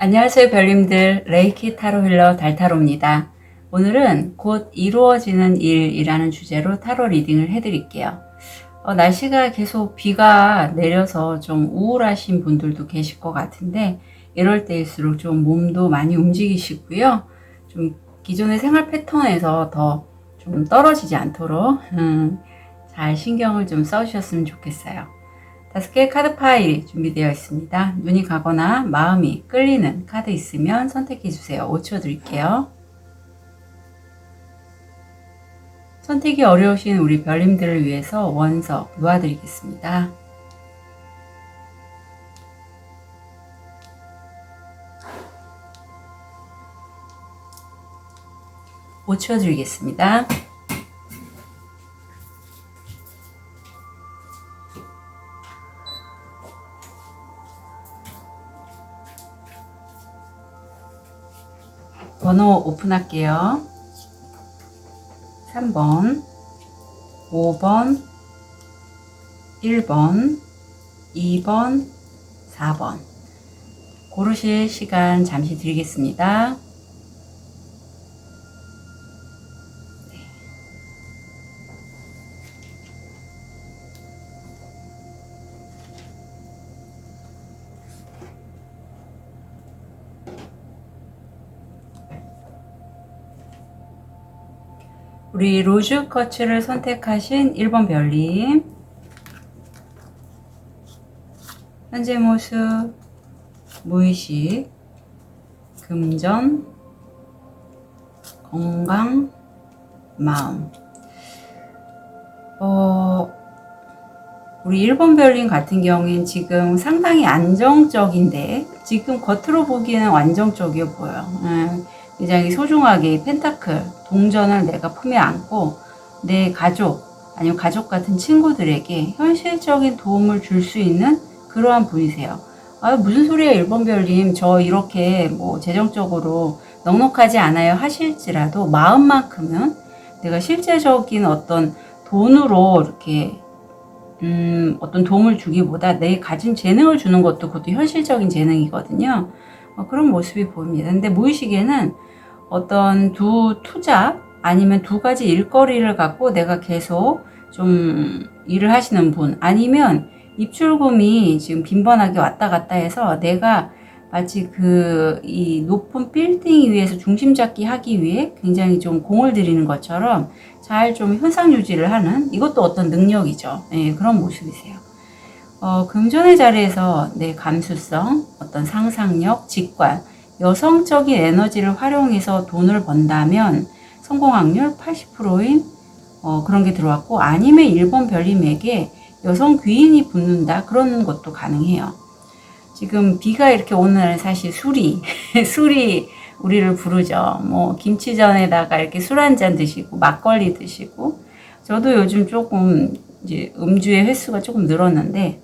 안녕하세요 별님들, 레이키 타로 힐러 달타로입니다. 오늘은 곧 이루어지는 일이라는 주제로 타로 리딩을 해드릴게요. 날씨가 계속 비가 내려서 좀 우울하신 분들도 계실 것 같은데 이럴 때일수록 좀 몸도 많이 움직이시고요. 좀 기존의 생활 패턴에서 더 좀 떨어지지 않도록 잘 신경을 좀 써주셨으면 좋겠어요. 5개의 카드 파일이 준비되어 있습니다. 눈이 가거나 마음이 끌리는 카드 있으면 선택해 주세요. 5초 드릴게요. 선택이 어려우신 우리 별님들을 위해서 원석 놓아드리겠습니다. (5초) 드리겠습니다. 번호 오픈할게요. 3번, 5번, 1번, 2번, 4번. 고르실 시간 잠시 드리겠습니다. 우리 로즈 커츠를 선택하신 1번 별님, 현재 모습, 무의식, 금전, 건강, 마음. 우리 1번 별님 같은 경우엔 지금 상당히 안정적인데 지금 겉으로 보기에는 안정적이어 보여요. 굉장히 소중하게 펜타클, 동전을 내가 품에 안고 내 가족 아니면 가족 같은 친구들에게 현실적인 도움을 줄 수 있는 그러한 분이세요. 무슨 소리야 1번 별님, 저 이렇게 뭐 재정적으로 넉넉하지 않아요 하실지라도 마음만큼은 내가 실제적인 어떤 돈으로 이렇게 어떤 도움을 주기보다 내 가진 재능을 주는 것도 그것도 현실적인 재능이거든요. 그런 모습이 보입니다. 근데 무의식에는 어떤 투자 아니면 2가지 일거리를 갖고 내가 계속 좀 일을 하시는 분, 아니면 입출금이 지금 빈번하게 왔다 갔다 해서 내가 마치 이 높은 빌딩 위에서 중심 잡기 하기 위해 굉장히 좀 공을 들이는 것처럼 잘 좀 현상 유지를 하는, 이것도 어떤 능력이죠. 그런 모습이세요. 금전의 자리에서 내 감수성, 어떤 상상력, 직관, 여성적인 에너지를 활용해서 돈을 번다면 성공 확률 80%인 그런 게 들어왔고, 아니면 1번 별님에게 여성 귀인이 붙는다, 그런 것도 가능해요. 지금 비가 이렇게 오는 날 사실 술이 우리를 부르죠. 뭐 김치전에다가 이렇게 술 한잔 드시고 막걸리 드시고, 저도 요즘 조금 이제 음주의 횟수가 조금 늘었는데,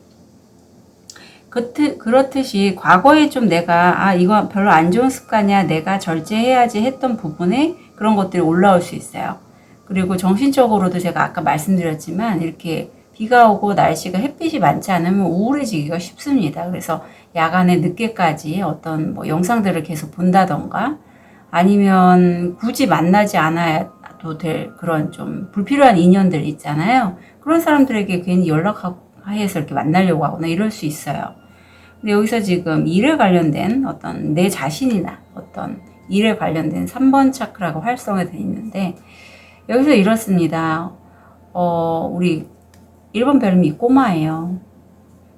그렇듯이 과거에 좀 내가 이거 별로 안 좋은 습관이야, 내가 절제해야지 했던 부분에 그런 것들이 올라올 수 있어요. 그리고 정신적으로도 제가 아까 말씀드렸지만 이렇게 비가 오고 날씨가 햇빛이 많지 않으면 우울해지기가 쉽습니다. 그래서 야간에 늦게까지 어떤 뭐 영상들을 계속 본다던가, 아니면 굳이 만나지 않아도 될 그런 좀 불필요한 인연들 있잖아요. 그런 사람들에게 괜히 연락해서 이렇게 만나려고 하거나 이럴 수 있어요. 근데 여기서 지금 일에 관련된 어떤 내 자신이나 어떤 일에 관련된 3번 차크라가 활성화되어 있는데, 여기서 이렇습니다. 우리 1번 별님이 꼬마예요.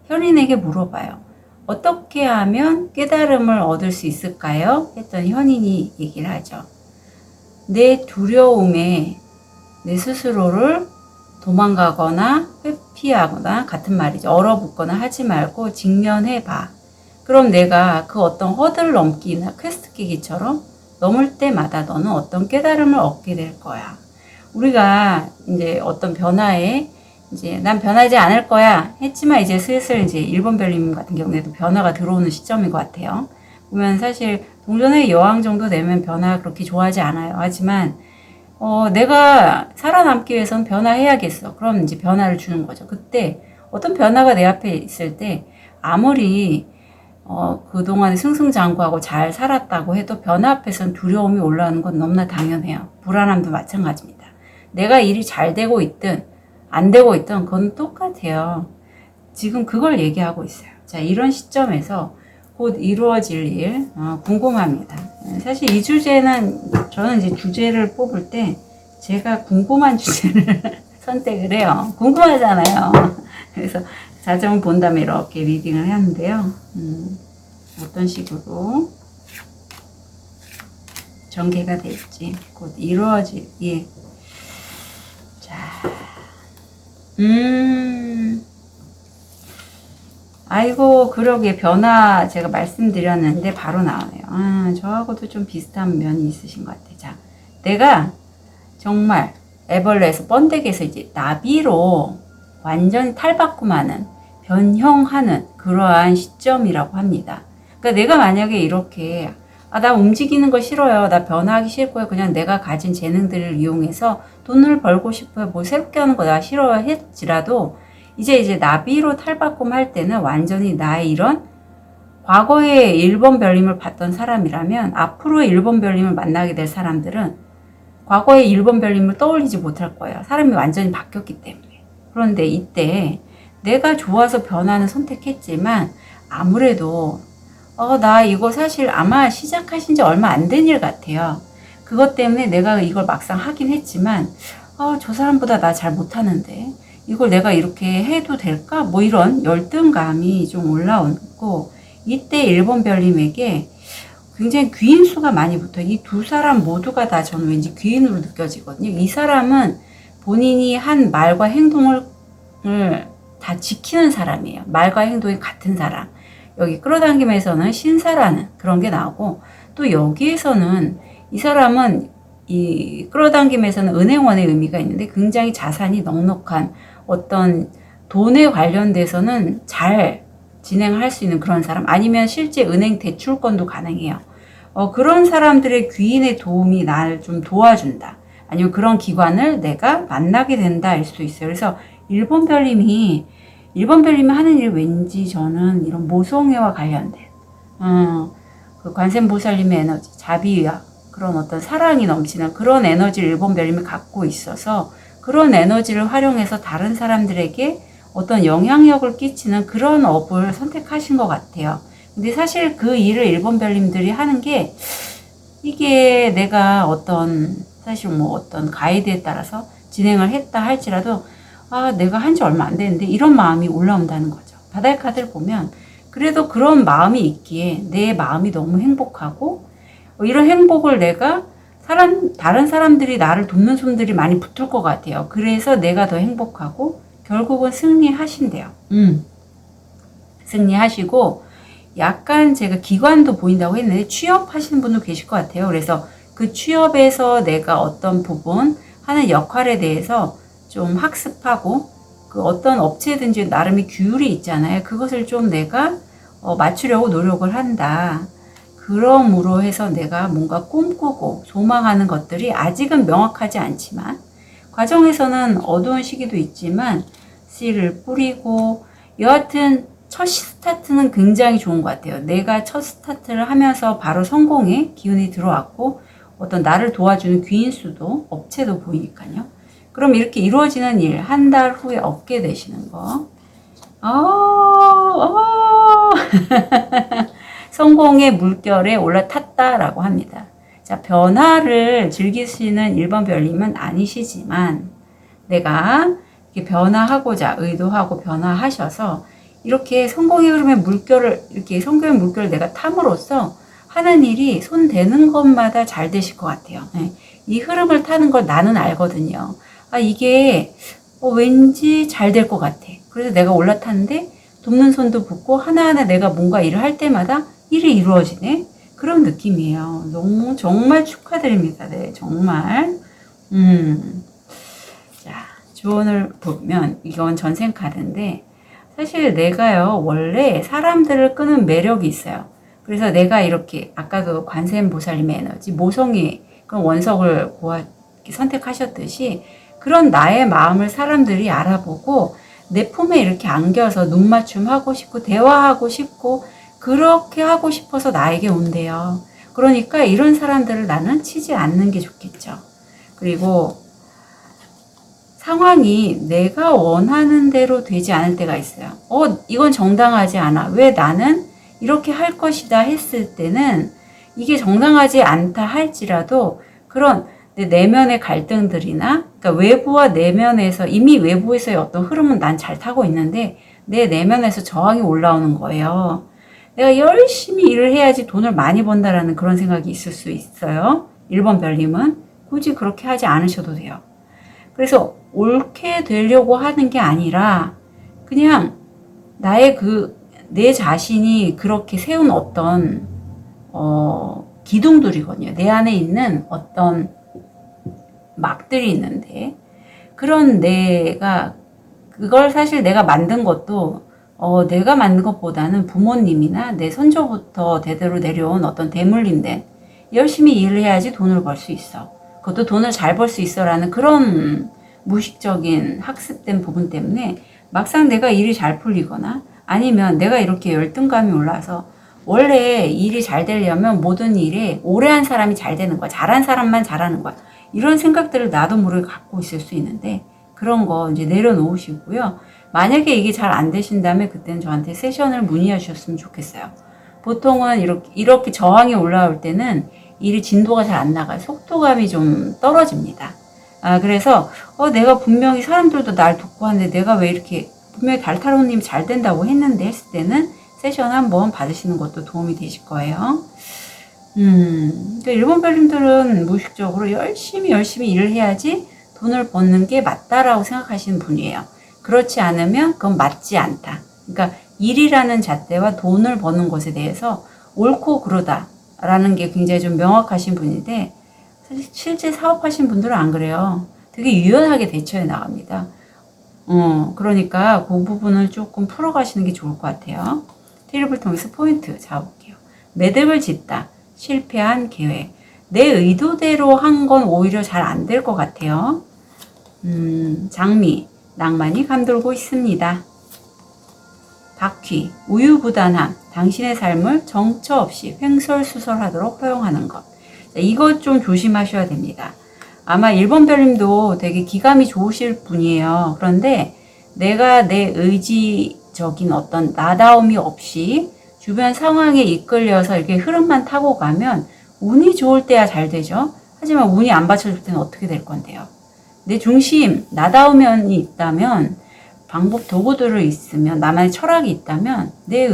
현인에게 물어봐요. 어떻게 하면 깨달음을 얻을 수 있을까요? 했더니 현인이 얘기를 하죠. 내 두려움에 내 스스로를 도망가거나 회피하거나, 같은 말이죠. 얼어붙거나 하지 말고 직면해봐. 그럼 내가 그 어떤 허들을 넘기나 퀘스트 깨기처럼 넘을 때마다 너는 어떤 깨달음을 얻게 될 거야. 우리가 이제 어떤 변화에 이제 난 변하지 않을 거야 했지만 이제 슬슬 이제 1번 별님 같은 경우에도 변화가 들어오는 시점인 것 같아요. 보면 사실 동전의 여왕 정도 되면 변화가 그렇게 좋아하지 않아요. 하지만 내가 살아남기 위해서는 변화해야겠어. 그럼 이제 변화를 주는 거죠. 그때 어떤 변화가 내 앞에 있을 때 아무리 그동안에 승승장구하고 잘 살았다고 해도 변화 앞에서는 두려움이 올라오는 건 너무나 당연해요. 불안함도 마찬가지입니다. 내가 일이 잘 되고 있든 안 되고 있든 그건 똑같아요. 지금 그걸 얘기하고 있어요. 자, 이런 시점에서 곧 이루어질 일 궁금합니다. 사실 이 주제는 저는 이제 주제를 뽑을 때 제가 궁금한 주제를 선택을 해요. 궁금하잖아요. 그래서 자정을 본 다음에 이렇게 리딩을 하는데요. 어떤 식으로 전개가 될지 곧 이루어질 일. 자, 아이고, 그러게 변화 제가 말씀드렸는데 바로 나오네요. 저하고도 좀 비슷한 면이 있으신 것 같아요. 자, 내가 정말 애벌레에서 번데기에서 이제 나비로 완전히 탈바꿈하는 변형하는 그러한 시점이라고 합니다. 그러니까 내가 만약에 이렇게 나 움직이는 거 싫어요. 나 변화하기 싫고요. 그냥 내가 가진 재능들을 이용해서 돈을 벌고 싶어요. 뭐 새롭게 하는 거 나 싫어요 했지라도 이제 나비로 탈바꿈 할 때는 완전히 나의 이런 과거에 1번 별님을 봤던 사람이라면 앞으로의 1번 별님을 만나게 될 사람들은 과거의 1번 별님을 떠올리지 못할 거예요. 사람이 완전히 바뀌었기 때문에. 그런데 이때 내가 좋아서 변화는 선택했지만 아무래도 나 이거 사실 아마 시작하신 지 얼마 안 된 일 같아요. 그것 때문에 내가 이걸 막상 하긴 했지만 저 사람보다 나 잘 못하는데 이걸 내가 이렇게 해도 될까? 뭐 이런 열등감이 좀 올라오고 이때 1번 별님에게 굉장히 귀인수가 많이 붙어요. 이 두 사람 모두가 다 저는 왠지 귀인으로 느껴지거든요. 이 사람은 본인이 한 말과 행동을 다 지키는 사람이에요. 말과 행동이 같은 사람. 여기 끌어당김에서는 신사라는 그런 게 나오고 또 여기에서는 이 사람은 이 끌어당김에서는 은행원의 의미가 있는데 굉장히 자산이 넉넉한 어떤 돈에 관련돼서는 잘 진행할 수 있는 그런 사람 아니면 실제 은행 대출권도 가능해요. 그런 사람들의 귀인의 도움이 나를 좀 도와준다. 아니면 그런 기관을 내가 만나게 된다 일 수도 있어요. 그래서 1번 별님이 하는 일 왠지 저는 이런 모성애와 관련된 그 관세음보살님의 에너지, 자비와 그런 어떤 사랑이 넘치는 그런 에너지를 1번 별님이 갖고 있어서 그런 에너지를 활용해서 다른 사람들에게 어떤 영향력을 끼치는 그런 업을 선택하신 것 같아요. 근데 사실 그 일을 1번 별님들이 하는 게 이게 내가 사실 뭐 어떤 가이드에 따라서 진행을 했다 할지라도 내가 한 지 얼마 안 됐는데 이런 마음이 올라온다는 거죠. 바다의 카드를 보면 그래도 그런 마음이 있기에 내 마음이 너무 행복하고 이런 행복을 내가 다른 사람들이 나를 돕는 손들이 많이 붙을 것 같아요. 그래서 내가 더 행복하고 결국은 승리하신대요. 승리하시고 약간 제가 기관도 보인다고 했는데 취업하시는 분도 계실 것 같아요. 그래서 그 취업에서 내가 어떤 부분 하는 역할에 대해서 좀 학습하고 그 어떤 업체든지 나름의 규율이 있잖아요. 그것을 좀 내가 맞추려고 노력을 한다. 그럼으로 해서 내가 뭔가 꿈꾸고 소망하는 것들이 아직은 명확하지 않지만 과정에서는 어두운 시기도 있지만 씨를 뿌리고 여하튼 첫 스타트는 굉장히 좋은 것 같아요. 내가 첫 스타트를 하면서 바로 성공의 기운이 들어왔고 어떤 나를 도와주는 귀인수도 업체도 보이니까요. 그럼 이렇게 이루어지는 일 한 달 후에 얻게 되시는 거. 성공의 물결에 올라탔다라고 합니다. 자, 변화를 즐기시는 1번 별님은 아니시지만 내가 이렇게 변화하고자 의도하고 변화하셔서 이렇게 성공의 흐름의 물결을 이렇게 성공의 물결을 내가 탐으로써 하는 일이 손 대는 것마다 잘 되실 것 같아요. 네. 이 흐름을 타는 걸 나는 알거든요. 이게 왠지 잘 될 것 같아. 그래서 내가 올라탔는데 돕는 손도 붙고 하나하나 내가 뭔가 일을 할 때마다 일이 이루어지네. 그런 느낌이에요. 너무 정말 축하드립니다. 네, 정말. 자, 조언을 보면 이건 전생 카드인데 사실 내가요 원래 사람들을 끄는 매력이 있어요. 그래서 내가 이렇게 아까 그 관세음보살님의 에너지 모성이 그런 원석을 선택하셨듯이 그런 나의 마음을 사람들이 알아보고 내 품에 이렇게 안겨서 눈맞춤 하고 싶고 대화하고 싶고 그렇게 하고 싶어서 나에게 온대요. 그러니까 이런 사람들을 나는 치지 않는 게 좋겠죠. 그리고 상황이 내가 원하는 대로 되지 않을 때가 있어요. 이건 정당하지 않아. 왜 나는 이렇게 할 것이다 했을 때는 이게 정당하지 않다 할지라도 그런 내 내면의 갈등들이나, 그러니까 외부와 내면에서, 이미 외부에서의 어떤 흐름은 난 잘 타고 있는데 내 내면에서 저항이 올라오는 거예요. 내가 열심히 일을 해야지 돈을 많이 번다라는 그런 생각이 있을 수 있어요. 1번 별님은 굳이 그렇게 하지 않으셔도 돼요. 그래서 옳게 되려고 하는 게 아니라 그냥 나의 내 자신이 그렇게 세운 어떤 기둥들이거든요. 내 안에 있는 어떤 막들이 있는데, 그런 그걸 사실 내가 만든 것도 내가 만든 것보다는 부모님이나 내 선조부터 대대로 내려온 어떤 대물림된, 열심히 일을 해야지 돈을 벌 수 있어, 그것도 돈을 잘 벌 수 있어 라는 그런 무의식적인 학습된 부분 때문에 막상 내가 일이 잘 풀리거나 아니면 내가 이렇게 열등감이 올라서, 원래 일이 잘 되려면 모든 일에 오래 한 사람이 잘 되는 거야. 잘한 사람만 잘하는 거야. 이런 생각들을 나도 모르게 갖고 있을 수 있는데, 그런 거 이제 내려놓으시고요. 만약에 이게 잘 안 되신다면 그때는 저한테 세션을 문의해 주셨으면 좋겠어요. 보통은 이렇게 저항이 올라올 때는 일이 진도가 잘 안 나가요. 속도감이 좀 떨어집니다. 그래서 내가 분명히 사람들도 날 돕고 하는데 내가 왜 이렇게, 분명히 달타로님 잘 된다고 했는데 했을 때는 세션 한번 받으시는 것도 도움이 되실 거예요. 그러니까 일본 별님들은 무의식적으로 열심히 일을 해야지 돈을 버는 게 맞다라고 생각하시는 분이에요. 그렇지 않으면 그건 맞지 않다. 그러니까 일이라는 잣대와 돈을 버는 것에 대해서 옳고 그르다라는 게 굉장히 좀 명확하신 분인데, 사실 실제 사업하신 분들은 안 그래요. 되게 유연하게 대처해 나갑니다. 그러니까 그 부분을 조금 풀어가시는 게 좋을 것 같아요. 테이블을 통해서 포인트 잡아볼게요. 매듭을 짓다. 실패한 계획. 내 의도대로 한 건 오히려 잘 안 될 것 같아요. 장미. 낭만이 감돌고 있습니다. 바퀴. 우유부단함. 당신의 삶을 정처 없이 횡설수설하도록 허용하는 것. 이것 좀 조심하셔야 됩니다. 아마 1번 별님도 되게 기감이 좋으실 분이에요. 그런데 내가 내 의지적인 어떤 나다움이 없이 주변 상황에 이끌려서 이렇게 흐름만 타고 가면 운이 좋을 때야 잘 되죠. 하지만 운이 안 받쳐줄 때는 어떻게 될 건데요. 내 중심, 나다움이 있다면, 방법, 도구들을 있으면, 나만의 철학이 있다면 내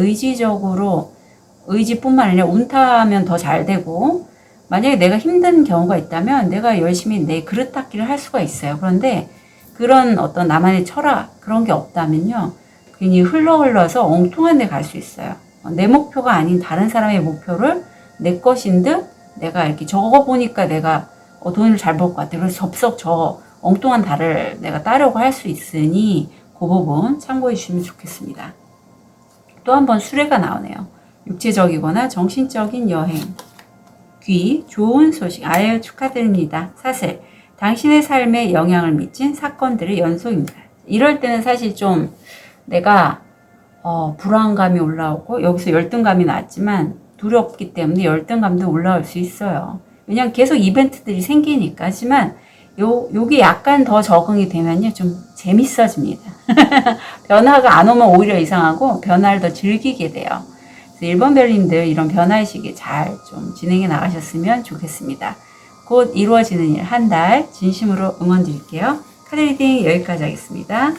의지뿐만 아니라 운타면 더 잘 되고, 만약에 내가 힘든 경우가 있다면 내가 열심히 내 그릇 닦기를 할 수가 있어요. 그런데 그런 어떤 나만의 철학, 그런 게 없다면요, 괜히 흘러서 엉뚱한 데 갈 수 있어요. 내 목표가 아닌 다른 사람의 목표를 내 것인 듯 내가 이렇게 적어보니까 내가 돈을 잘 벌 것 같아. 그래서 접속 저 엉뚱한 달을 내가 따려고 할 수 있으니 그 부분 참고해 주시면 좋겠습니다. 또 한 번 수레가 나오네요. 육체적이거나 정신적인 여행. 귀, 좋은 소식. 아유, 축하드립니다. 사슬. 당신의 삶에 영향을 미친 사건들의 연속입니다. 이럴 때는 사실 좀 내가 불안감이 올라오고, 여기서 열등감이 나왔지만 두렵기 때문에 열등감도 올라올 수 있어요. 왜냐면 계속 이벤트들이 생기니까. 하지만 요게 약간 더 적응이 되면요, 좀 재밌어집니다. 변화가 안 오면 오히려 이상하고 변화를 더 즐기게 돼요. 그래서 1번 별님들 이런 변화의 시기 잘 좀 진행해 나가셨으면 좋겠습니다. 곧 이루어지는 일 한 달 진심으로 응원 드릴게요. 카드 리딩 여기까지 하겠습니다.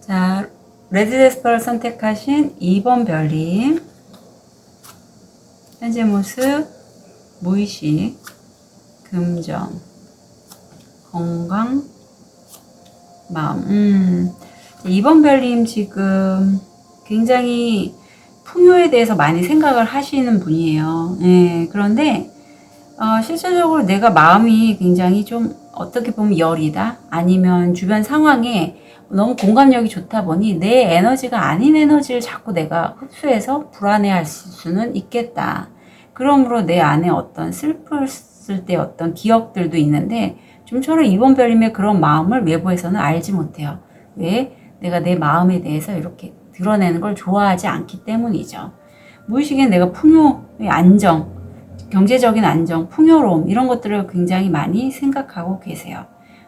자, 레드 데스퍼를 선택하신 2번 별님. 현재 모습, 무의식, 금전, 건강, 마음. 2번 별님 지금 굉장히 풍요에 대해서 많이 생각을 하시는 분이에요. 그런데 실질적으로 내가 마음이 굉장히 좀 어떻게 보면 열이다 아니면 주변 상황에 너무 공감력이 좋다 보니 내 에너지가 아닌 에너지를 자꾸 내가 흡수해서 불안해할 수는 있겠다. 그러므로 내 안에 어떤 슬펐을 때 어떤 기억들도 있는데 좀처럼 이번 별님의 그런 마음을 외부에서는 알지 못해요. 왜? 내가 내 마음에 대해서 이렇게 드러내는 걸 좋아하지 않기 때문이죠. 무의식에 내가 풍요의 안정, 경제적인 안정, 풍요로움 이런 것들을 굉장히 많이 생각하고 계세요.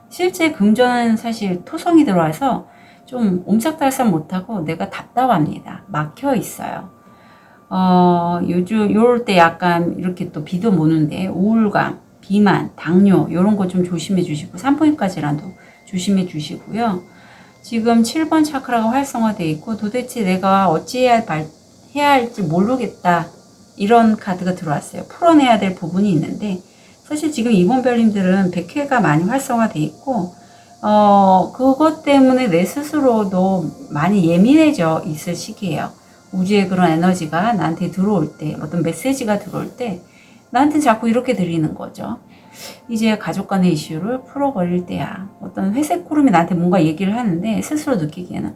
실제 금전은 사실 토성이 들어와서 좀 옴짝달싹 못하고 내가 답답합니다. 막혀 있어요. 요즘 요럴 때 약간 이렇게 또 비도 모는데 우울감, 비만, 당뇨 이런 거 좀 조심해 주시고 산부인과 질환도 조심해 주시고요. 지금 7번 차크라가 활성화되어 있고 도대체 내가 어찌해야 할지 모르겠다 이런 카드가 들어왔어요. 풀어내야 될 부분이 있는데 사실 지금 이번 별님들은 백회가 많이 활성화되어 있고 그것 때문에 내 스스로도 많이 예민해져 있을 시기예요. 우주의 그런 에너지가 나한테 들어올 때 어떤 메시지가 들어올 때 나한테 자꾸 이렇게 들리는 거죠. 이제 가족 간의 이슈를 풀어버릴 때야. 어떤 회색 구름이 나한테 뭔가 얘기를 하는데 스스로 느끼기에는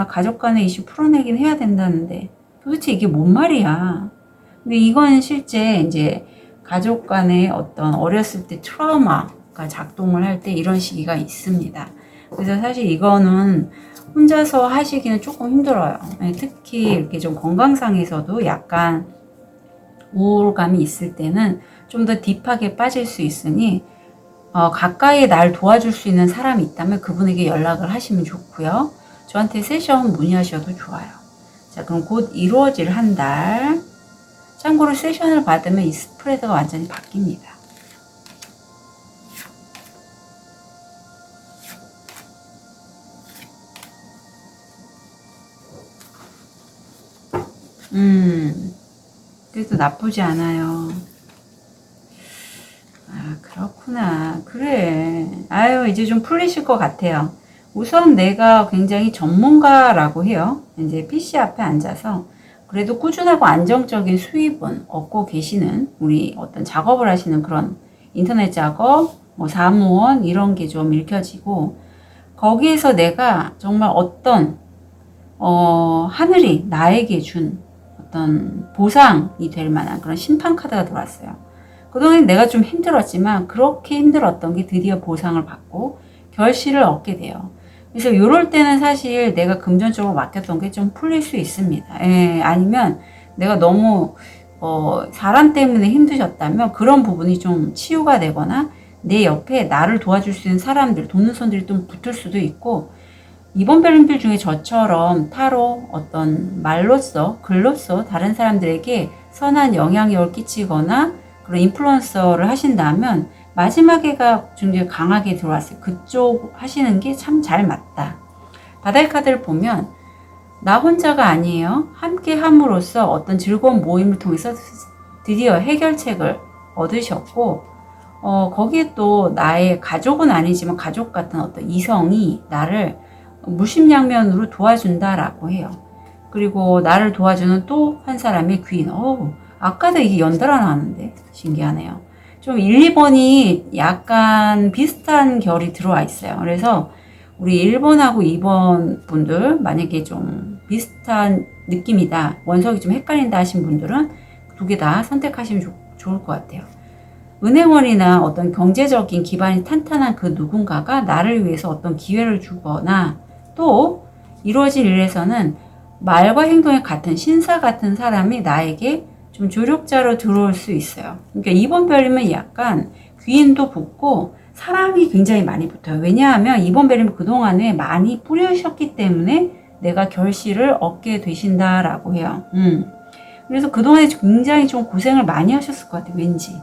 가족 간의 이슈 풀어내긴 해야 된다는데 도대체 이게 뭔 말이야. 근데 이건 실제 이제 가족 간의 어떤 어렸을 때 트라우마가 작동을 할 때 이런 시기가 있습니다. 그래서 사실 이거는 혼자서 하시기는 조금 힘들어요. 특히 이렇게 좀 건강상에서도 약간 우울감이 있을 때는 좀 더 딥하게 빠질 수 있으니 가까이 날 도와줄 수 있는 사람이 있다면 그분에게 연락을 하시면 좋고요. 저한테 세션 문의하셔도 좋아요. 자, 그럼 곧 이루어질 한 달. 참고로 세션을 받으면 이 스프레드가 완전히 바뀝니다. 그래도 나쁘지 않아요. 그렇구나. 그래. 아유, 이제 좀 풀리실 것 같아요. 우선 내가 굉장히 전문가라고 해요. 이제 PC 앞에 앉아서 그래도 꾸준하고 안정적인 수입은 얻고 계시는 우리 어떤 작업을 하시는 그런 인터넷 작업, 뭐 사무원 이런 게 좀 읽혀지고 거기에서 내가 정말 어떤 하늘이 나에게 준 어떤 보상이 될 만한 그런 심판 카드가 들어왔어요. 그동안 내가 좀 힘들었지만 그렇게 힘들었던 게 드디어 보상을 받고 결실을 얻게 돼요. 그래서 이럴 때는 사실 내가 금전적으로 맡겼던 게 좀 풀릴 수 있습니다. 아니면 내가 너무 사람 때문에 힘드셨다면 그런 부분이 좀 치유가 되거나 내 옆에 나를 도와줄 수 있는 사람들, 돕는 손들이 좀 붙을 수도 있고 이번 별님들 중에 저처럼 타로 어떤 말로써 글로써 다른 사람들에게 선한 영향력을 끼치거나 그런 인플루언서를 하신다면 마지막에가 굉장히 강하게 들어왔어요. 그쪽 하시는 게 참 잘 맞다. 바다의 카드를 보면 나 혼자가 아니에요. 함께 함으로써 어떤 즐거운 모임을 통해서 드디어 해결책을 얻으셨고 거기에 또 나의 가족은 아니지만 가족 같은 어떤 이성이 나를 무심양면으로 도와준다라고 해요. 그리고 나를 도와주는 또 한 사람의 귀인. 아까도 이게 연달아 나왔는데 신기하네요. 좀 1, 2번이 약간 비슷한 결이 들어와 있어요. 그래서 우리 1번하고 2번 분들 만약에 좀 비슷한 느낌이다, 원석이 좀 헷갈린다 하신 분들은 두 개 다 선택하시면 좋을 것 같아요. 은행원이나 어떤 경제적인 기반이 탄탄한 그 누군가가 나를 위해서 어떤 기회를 주거나 또 이루어진 일에서는 말과 행동이 같은 신사 같은 사람이 나에게 좀 조력자로 들어올 수 있어요. 그러니까 이번 별이면 약간 귀인도 붙고 사랑이 굉장히 많이 붙어요. 왜냐하면 이번 별이면 그동안에 많이 뿌리셨기 때문에 내가 결실을 얻게 되신다라고 해요. 그래서 그동안에 굉장히 좀 고생을 많이 하셨을 것 같아요. 왠지.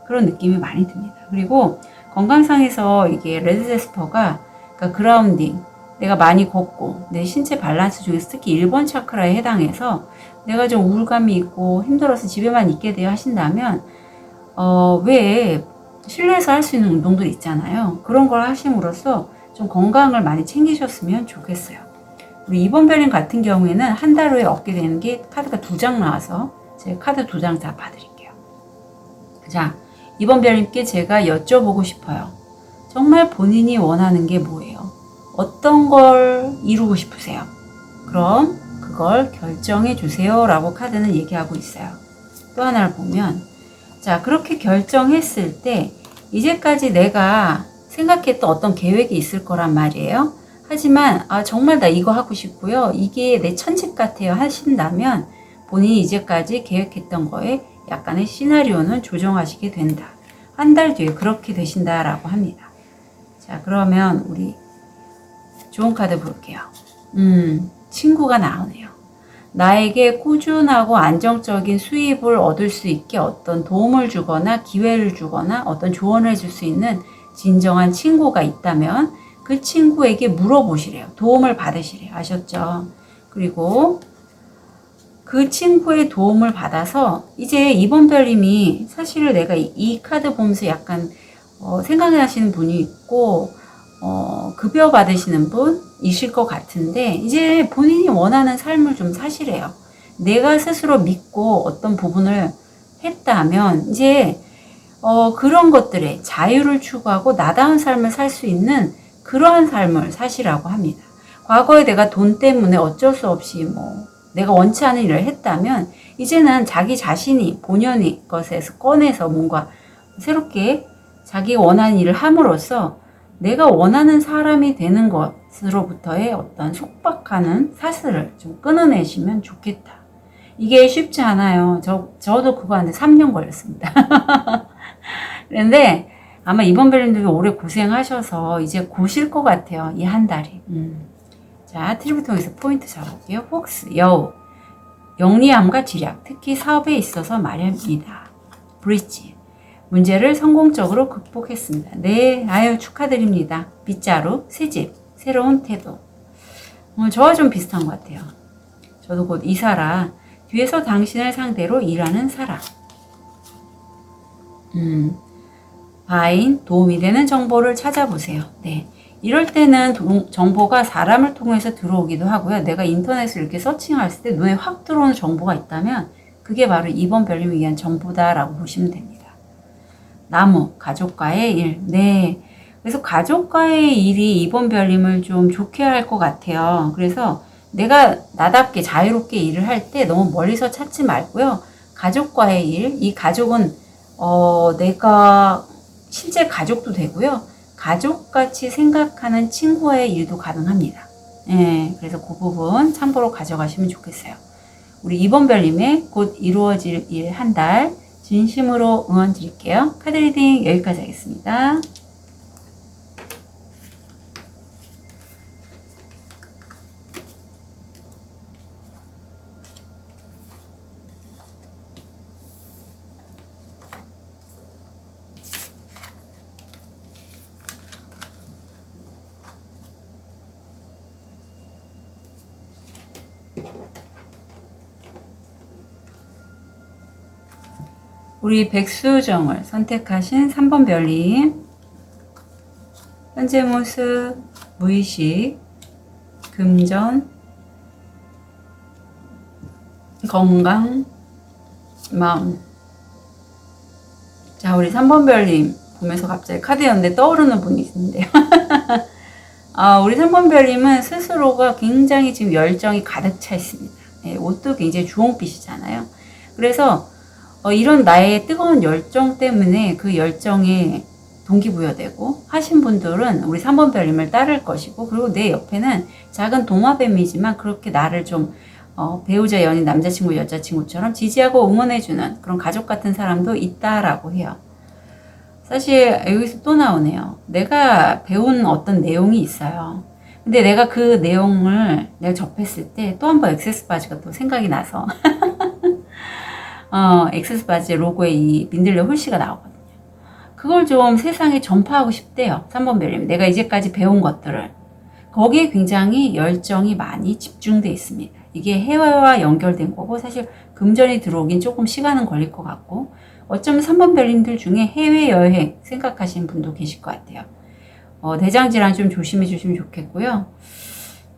그런 느낌이 많이 듭니다. 그리고 건강상에서 이게 레드제스퍼가 그러니까 그라운딩, 내가 많이 걷고 내 신체 밸런스 중에서 특히 1번 차크라에 해당해서 내가 좀 우울감이 있고 힘들어서 집에만 있게 되어 하신다면 왜 실내에서 할 수 있는 운동들 있잖아요. 그런 걸 하심으로써 좀 건강을 많이 챙기셨으면 좋겠어요. 우리 이번 별님 같은 경우에는 한 달 후에 얻게 되는 게 카드가 2장 나와서 제가 카드 2장 다 봐드릴게요. 자, 이번 별님께 제가 여쭤보고 싶어요. 정말 본인이 원하는 게 뭐예요? 어떤 걸 이루고 싶으세요? 그럼 그걸 결정해 주세요 라고 카드는 얘기하고 있어요. 또 하나를 보면, 자, 그렇게 결정했을 때 이제까지 내가 생각했던 어떤 계획이 있을 거란 말이에요. 하지만 정말 나 이거 하고 싶고요, 이게 내 천직 같아요 하신다면 본인이 이제까지 계획했던 거에 약간의 시나리오는 조정하시게 된다. 한 달 뒤에 그렇게 되신다라고 합니다. 자, 그러면 우리 좋은 카드 볼게요. 친구가 나오네요. 나에게 꾸준하고 안정적인 수입을 얻을 수 있게 어떤 도움을 주거나 기회를 주거나 어떤 조언을 해줄 수 있는 진정한 친구가 있다면 그 친구에게 물어보시래요. 도움을 받으시래요. 아셨죠? 그리고 그 친구의 도움을 받아서 이제 이번 별님이 사실 내가 이 카드 보면서 약간 생각나시는 분이 있고 급여 받으시는 분이실 것 같은데 이제 본인이 원하는 삶을 좀 사시래요. 내가 스스로 믿고 어떤 부분을 했다면 이제 그런 것들에 자유를 추구하고 나다운 삶을 살 수 있는 그러한 삶을 사시라고 합니다. 과거에 내가 돈 때문에 어쩔 수 없이 내가 원치 않은 일을 했다면 이제는 자기 자신이 본연의 것에서 꺼내서 뭔가 새롭게 자기가 원하는 일을 함으로써 내가 원하는 사람이 되는 것으로부터의 어떤 속박하는 사슬을 좀 끊어내시면 좋겠다. 이게 쉽지 않아요. 저도 그거 하는데 3년 걸렸습니다. 그런데 아마 이번 별님들도 오래 고생하셔서 이제 고실 것 같아요. 이 한 달이. 자, 트리블 통해서 포인트 잡아볼게요. 폭스, 여우, 영리함과 지략, 특히 사업에 있어서 말입니다. 브릿지, 문제를 성공적으로 극복했습니다. 네, 아유 축하드립니다. 빗자루, 새집, 새로운 태도. 저와 좀 비슷한 것 같아요. 저도 곧 이사라, 뒤에서 당신을 상대로 일하는 사람. 바인, 도움이 되는 정보를 찾아보세요. 네. 이럴 때는 정보가 사람을 통해서 들어오기도 하고요. 내가 인터넷을 이렇게 서칭했을 때 눈에 확 들어오는 정보가 있다면 그게 바로 이번 별님을 위한 정보다라고 보시면 됩니다. 나무, 가족과의 일. 네. 그래서 가족과의 일이 이번 별님을 좀 좋게 할 것 같아요. 그래서 내가 나답게 자유롭게 일을 할 때 너무 멀리서 찾지 말고요. 가족과의 일, 이 가족은 내가 실제 가족도 되고요. 가족같이 생각하는 친구의 일도 가능합니다. 예, 그래서 그 부분 참고로 가져가시면 좋겠어요. 우리 이번 별님의 곧 이루어질 일 한 달 진심으로 응원 드릴게요. 카드 리딩 여기까지 하겠습니다. 우리 백수정을 선택하신 3번 별님, 현재 모습, 무의식, 금전, 건강, 마음. 자, 우리 3번 별님 보면서 갑자기 카드였는데 떠오르는 분이 있는데요. 우리 3번 별님은 스스로가 굉장히 지금 열정이 가득 차 있습니다. 네, 옷도 굉장히 주홍빛이잖아요. 그래서 이런 나의 뜨거운 열정 때문에 그 열정에 동기부여되고 하신 분들은 우리 3번 별님을 따를 것이고, 그리고 내 옆에는 작은 도마뱀이지만 그렇게 나를 좀 배우자, 연인, 남자친구, 여자친구처럼 지지하고 응원해주는 그런 가족 같은 사람도 있다라고 해요. 사실 여기서 또 나오네요. 내가 배운 어떤 내용이 있어요. 근데 내가 그 내용을 내가 접했을 때 또 한 번 액세스 바지가 또 생각이 나서 액세스 바지 로고에 이 민들레 홀씨가 나오거든요. 그걸 좀 세상에 전파하고 싶대요. 3번 별님. 내가 이제까지 배운 것들을. 거기에 굉장히 열정이 많이 집중돼 있습니다. 이게 해외와 연결된 거고, 사실 금전이 들어오긴 조금 시간은 걸릴 것 같고, 어쩌면 3번 별님들 중에 해외여행 생각하시는 분도 계실 것 같아요. 대장질환 좀 조심해 주시면 좋겠고요.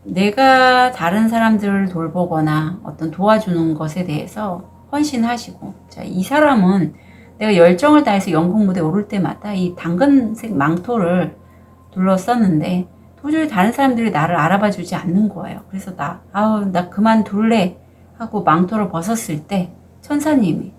내가 다른 사람들을 돌보거나 어떤 도와주는 것에 대해서 헌신하시고, 자, 이 사람은 내가 열정을 다해서 연극 무대 오를 때마다 이 당근색 망토를 둘러썼는데 도저히 다른 사람들이 나를 알아봐 주지 않는 거예요. 그래서 나 그만둘래 하고 망토를 벗었을 때 천사님이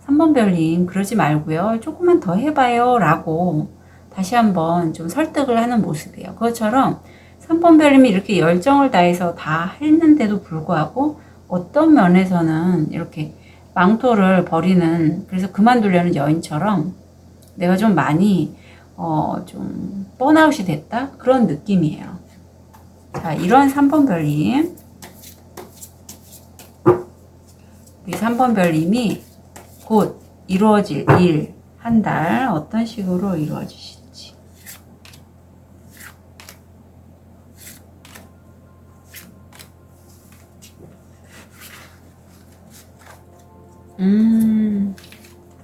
3번 별님 그러지 말고요. 조금만 더 해봐요 라고 다시 한번 좀 설득을 하는 모습이에요. 그것처럼 3번 별님이 이렇게 열정을 다해서 다 했는데도 불구하고 어떤 면에서는 이렇게 망토를 버리는, 그래서 그만두려는 여인처럼 내가 좀 많이 좀 번아웃이 됐다? 그런 느낌이에요. 자, 이런 3번 별님. 이 3번 별님이 곧 이루어질 일, 한 달 어떤 식으로 이루어지실지.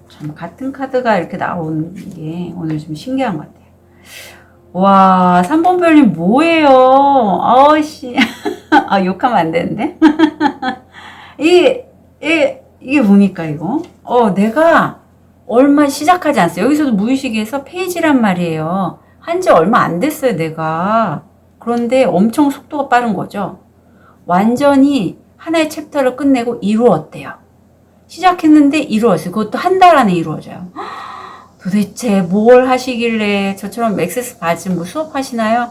참 같은 카드가 이렇게 나오는 게 오늘 좀 신기한 것 같아요. 와, 3번 별님 뭐예요? 아우씨. 아, 욕하면 안 되는데? 이게 뭡니까, 이거? 내가 얼마 시작하지 않았어요. 여기서도 무의식에서 페이지란 말이에요. 한지 얼마 안 됐어요, 내가. 그런데 엄청 속도가 빠른 거죠. 완전히 하나의 챕터를 끝내고 이루었대요. 시작했는데 이루었어요. 그것도 한 달 안에 이루어져요. 도대체 뭘 하시길래 저처럼 액세스 받으면 뭐 수업하시나요?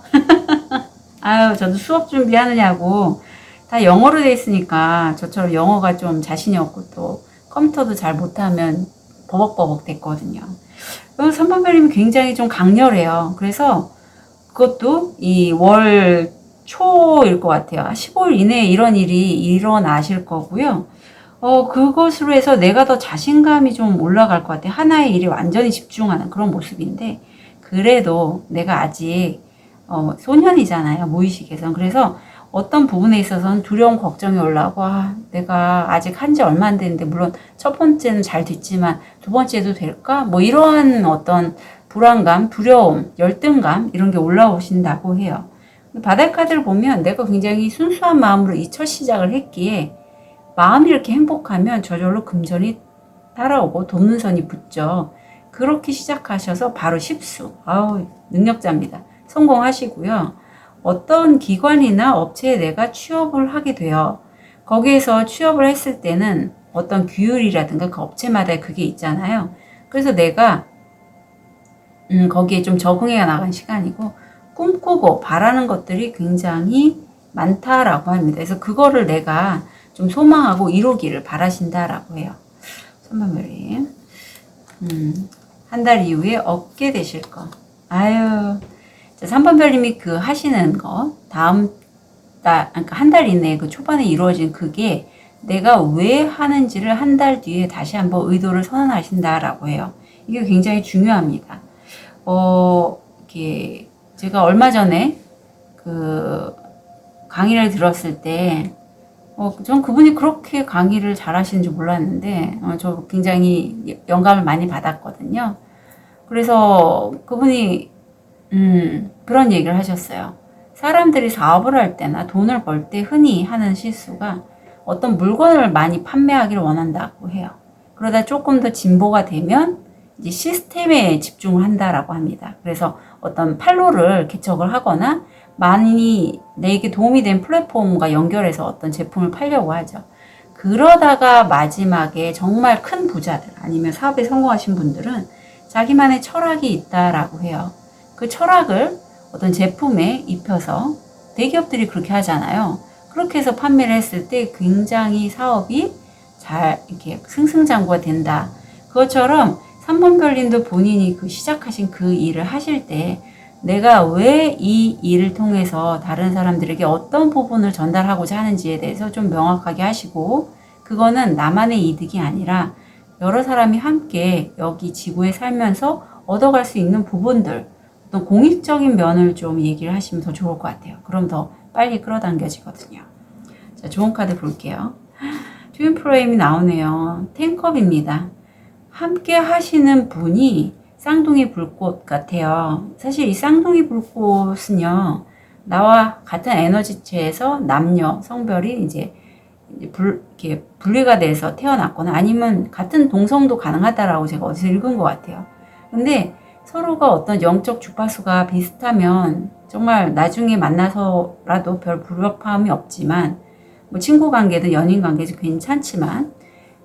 아유, 저도 수업 준비하느냐고. 다 영어로 돼 있으니까 저처럼 영어가 좀 자신이 없고 또 컴퓨터도 잘 못하면 버벅버벅 됐거든요. 3번 별님이 굉장히 좀 강렬해요. 그래서 그것도 이 월 초일 것 같아요. 15일 이내에 이런 일이 일어나실 거고요. 그것으로 해서 내가 더 자신감이 좀 올라갈 것 같아요. 하나의 일에 완전히 집중하는 그런 모습인데, 그래도 내가 아직, 소년이잖아요. 무의식에선. 그래서 어떤 부분에 있어서는 두려움, 걱정이 올라오고, 내가 아직 한지 얼마 안 됐는데, 물론 첫 번째는 잘 됐지만, 두 번째도 될까? 뭐 이러한 어떤 불안감, 두려움, 열등감, 이런 게 올라오신다고 해요. 바닥 카드를 보면 내가 굉장히 순수한 마음으로 이 첫 시작을 했기에, 마음이 이렇게 행복하면 저절로 금전이 따라오고 돕는선이 붙죠. 그렇게 시작하셔서 바로 10수. 능력자입니다. 성공하시고요. 어떤 기관이나 업체에 내가 취업을 하게 돼요. 거기에서 취업을 했을 때는 어떤 규율이라든가 그 업체마다 그게 있잖아요. 그래서 내가 거기에 좀 적응해 나간 시간이고, 꿈꾸고 바라는 것들이 굉장히 많다라고 합니다. 그래서 그거를 내가 좀 소망하고 이루기를 바라신다라고 해요. 3번 별님. 한 달 이후에 얻게 되실 거. 아유. 자, 3번 별님이 그 하시는 거, 다음 달, 그러니까 한 달 이내에 그 초반에 이루어진 그게 내가 왜 하는지를 한 달 뒤에 다시 한번 의도를 선언하신다라고 해요. 이게 굉장히 중요합니다. 이렇게 제가 얼마 전에 그 강의를 들었을 때, 전 그분이 그렇게 강의를 잘 하시는 줄 몰랐는데, 저 굉장히 영감을 많이 받았거든요. 그래서 그분이, 그런 얘기를 하셨어요. 사람들이 사업을 할 때나 돈을 벌 때 흔히 하는 실수가 어떤 물건을 많이 판매하기를 원한다고 해요. 그러다 조금 더 진보가 되면 이제 시스템에 집중을 한다라고 합니다. 그래서 어떤 판로를 개척을 하거나 많이 내게 도움이 된 플랫폼과 연결해서 어떤 제품을 팔려고 하죠. 그러다가 마지막에 정말 큰 부자들 아니면 사업에 성공하신 분들은 자기만의 철학이 있다라고 해요. 그 철학을 어떤 제품에 입혀서 대기업들이 그렇게 하잖아요. 그렇게 해서 판매를 했을 때 굉장히 사업이 잘 이렇게 승승장구가 된다. 그것처럼 3번 별님도 본인이 그 시작하신 그 일을 하실 때 내가 왜 이 일을 통해서 다른 사람들에게 어떤 부분을 전달하고자 하는지에 대해서 좀 명확하게 하시고, 그거는 나만의 이득이 아니라 여러 사람이 함께 여기 지구에 살면서 얻어갈 수 있는 부분들, 또 공익적인 면을 좀 얘기를 하시면 더 좋을 것 같아요. 그럼 더 빨리 끌어당겨지거든요. 자, 좋은 카드 볼게요. 트윈 프레임이 나오네요. 텐컵입니다. 함께 하시는 분이 쌍둥이 불꽃 같아요. 사실 이 쌍둥이 불꽃은요, 나와 같은 에너지체에서 남녀, 성별이 이제 이렇게 분리가 돼서 태어났거나 아니면 같은 동성도 가능하다라고 제가 어디서 읽은 것 같아요. 근데 서로가 어떤 영적 주파수가 비슷하면 정말 나중에 만나서라도 별 불협화음이 없지만 뭐 친구 관계든 연인 관계든 괜찮지만